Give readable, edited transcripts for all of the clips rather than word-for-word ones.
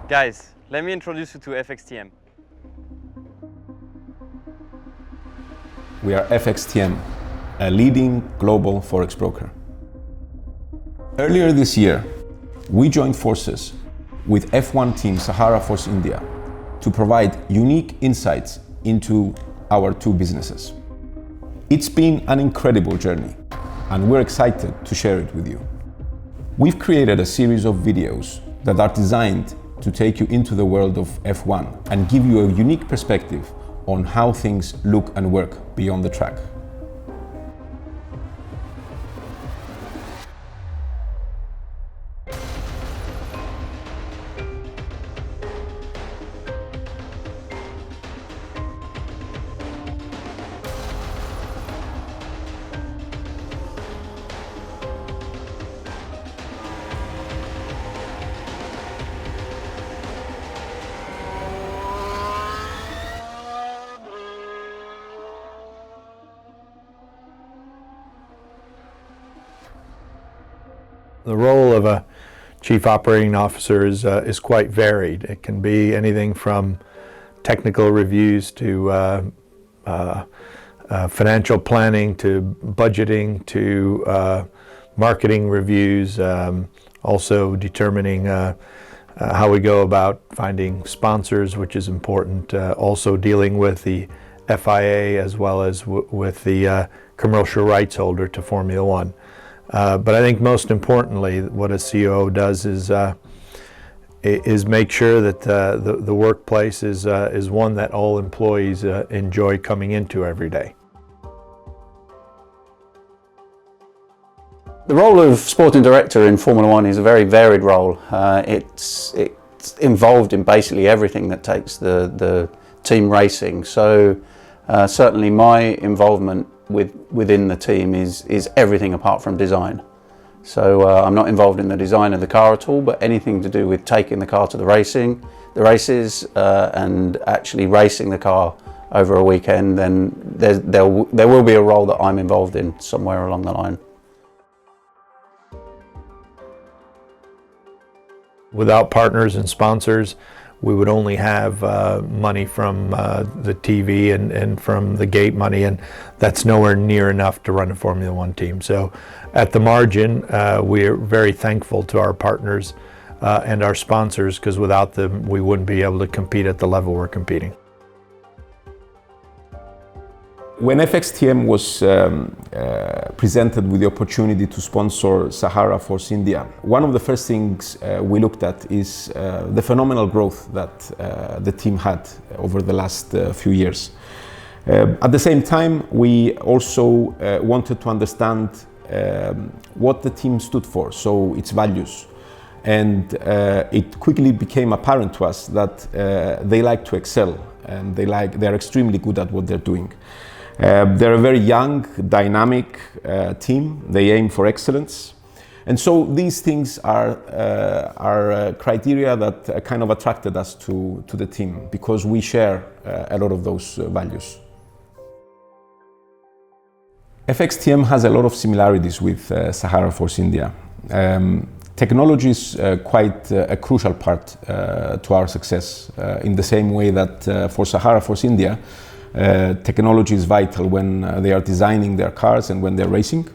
Guys, let me introduce you to fxtm. We are fxtm, a leading global forex broker. Earlier this year, we joined forces with F1 team Sahara Force India to provide unique insights into our two businesses. It's been an incredible journey, and we're excited to share it with you. We've created a series of videos that are designed to take you into the world of F1 and give you a unique perspective on how things look and work beyond the track. The role of a chief operating officer is quite varied. It can be anything from technical reviews to financial planning to budgeting to marketing reviews, also determining how we go about finding sponsors, which is important, also dealing with the FIA as well as with the commercial rights holder to Formula One. But I think most importantly, what a COO does is make sure that the workplace is one that all employees enjoy coming into every day. The role of sporting director in Formula One is a very varied role. It's involved in basically everything that takes the team racing. So certainly my involvement within the team is everything apart from design. So I'm not involved in the design of the car at all, but anything to do with taking the car to the races and actually racing the car over a weekend, then there will be a role that I'm involved in somewhere along the line. Without partners and sponsors, we would only have money from the TV and from the gate money, and that's nowhere near enough to run a Formula One team. So at the margin, we're very thankful to our partners and our sponsors, because without them, we wouldn't be able to compete at the level we're competing. When fxtm was presented with the opportunity to sponsor Sahara Force India, one of the first things we looked at is the phenomenal growth that the team had over the last few years. At the same time, we also wanted to understand what the team stood for, so its values. And it quickly became apparent to us that they like to excel, and they're extremely good at what they're doing. They're a very young, dynamic team. They aim for excellence. And so these things are criteria that kind of attracted us to the team, because we share a lot of those values. fxtm has a lot of similarities with Sahara Force India. Technology is quite a crucial part to our success, in the same way that for Sahara Force India, technology is vital when they are designing their cars and when they're racing.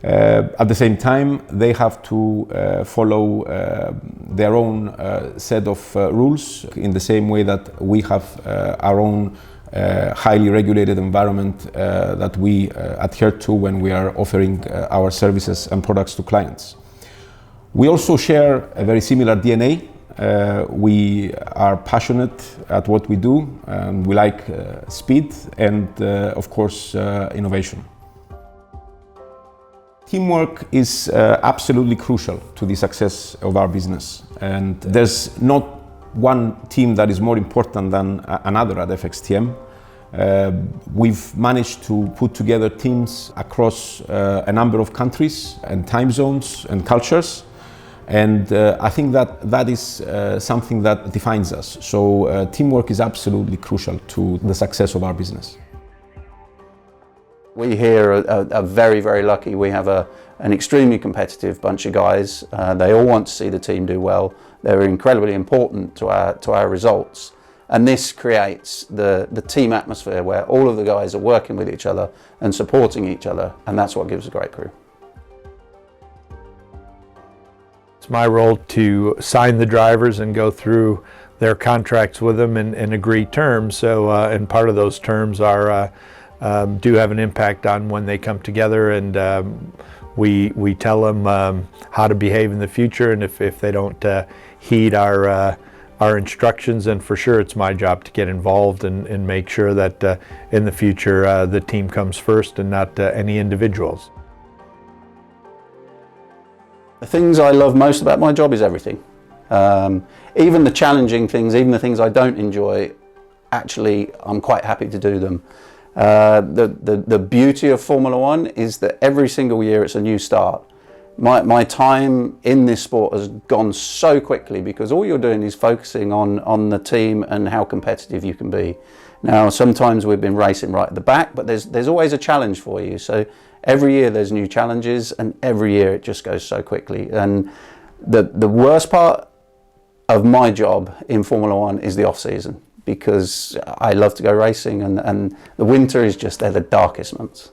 At the same time, they have to follow their own set of rules, in the same way that we have our own highly regulated environment that we adhere to when we are offering our services and products to clients. We also share a very similar DNA. We are passionate at what we do, and we like speed and, of course, innovation. Teamwork is absolutely crucial to the success of our business, and there's not one team that is more important than another at fxtm. We've managed to put together teams across a number of countries and time zones and cultures. And I think that is something that defines us. So teamwork is absolutely crucial to the success of our business. We here are very, very lucky. We have a an extremely competitive bunch of guys. They all want to see the team do well. They're incredibly important to our results. And this creates the team atmosphere where all of the guys are working with each other and supporting each other, and that's what gives a great crew. It's my role to sign the drivers and go through their contracts with them and agree terms. So, and part of those terms are do have an impact on when they come together, and we tell them how to behave in the future, and if they don't heed our instructions, then for sure it's my job to get involved and make sure that in the future the team comes first and not any individuals. The things I love most about my job is everything. Even the challenging things, even the things I don't enjoy, actually I'm quite happy to do them. The beauty of Formula One is that every single year it's a new start. My time in this sport has gone so quickly because all you're doing is focusing on the team and how competitive you can be. Now, sometimes we've been racing right at the back, but there's always a challenge for you. So every year there's new challenges, and every year it just goes so quickly. And the worst part of my job in Formula One is the off season, because I love to go racing, and the winter is just, they're the darkest months.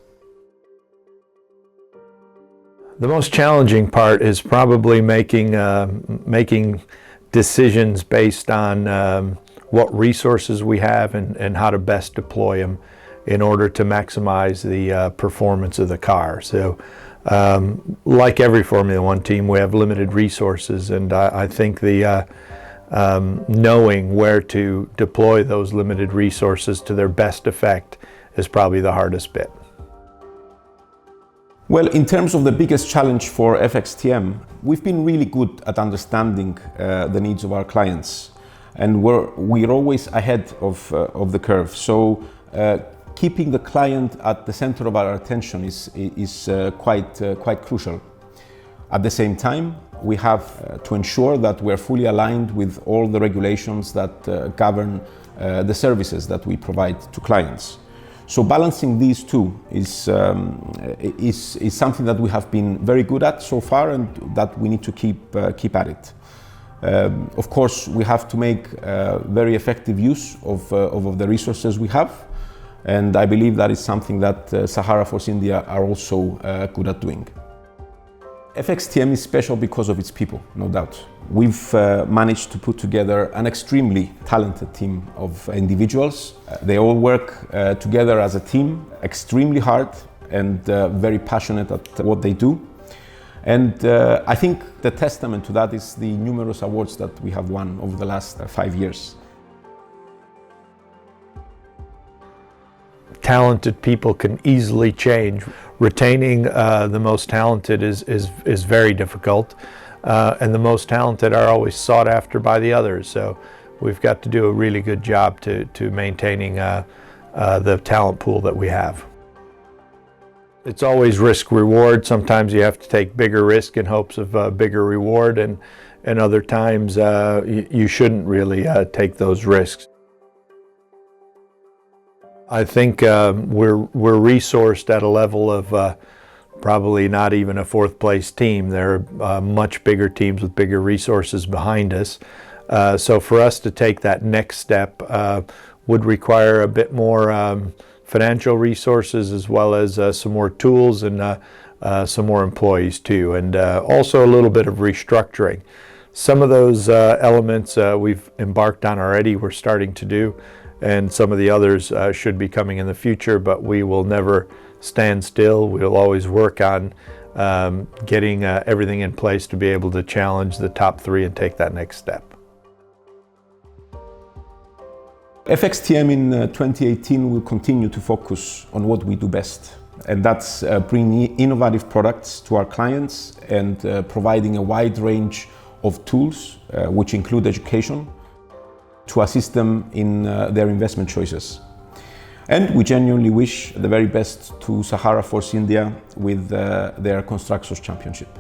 The most challenging part is probably making decisions based on what resources we have and how to best deploy them in order to maximize the performance of the car. So like every Formula One team, we have limited resources, and I think the knowing where to deploy those limited resources to their best effect is probably the hardest bit. Well, in terms of the biggest challenge for FXTM, we've been really good at understanding the needs of our clients, and we're always ahead of the curve. So keeping the client at the center of our attention is quite crucial. At the same time, we have to ensure that we're fully aligned with all the regulations that govern the services that we provide to clients. So balancing these two is something that we have been very good at so far, and that we need to keep at it. Of course, we have to make very effective use of the resources we have, and I believe that is something that Sahara Force India are also good at doing. FXTM is special because of its people, no doubt. We've managed to put together an extremely talented team of individuals. They all work together as a team, extremely hard and very passionate at what they do. And I think the testament to that is the numerous awards that we have won over the last 5 years. Talented people can easily change. Retaining the most talented is very difficult, and the most talented are always sought after by the others. So we've got to do a really good job to maintaining the talent pool that we have. It's always risk reward. Sometimes you have to take bigger risk in hopes of bigger reward, and other times you shouldn't really take those risks. I think we're resourced at a level of probably not even a fourth place team. There are much bigger teams with bigger resources behind us. So for us to take that next step would require a bit more financial resources, as well as some more tools and some more employees too, and also a little bit of restructuring. Some of those elements we've embarked on already, we're starting to do, and some of the others should be coming in the future, but we will never stand still. We'll always work on getting everything in place to be able to challenge the top three and take that next step. FXTM in 2018 will continue to focus on what we do best, and that's bringing innovative products to our clients and providing a wide range of tools, which include education, to assist them in their investment choices. And we genuinely wish the very best to Sahara Force India with their Constructors Championship.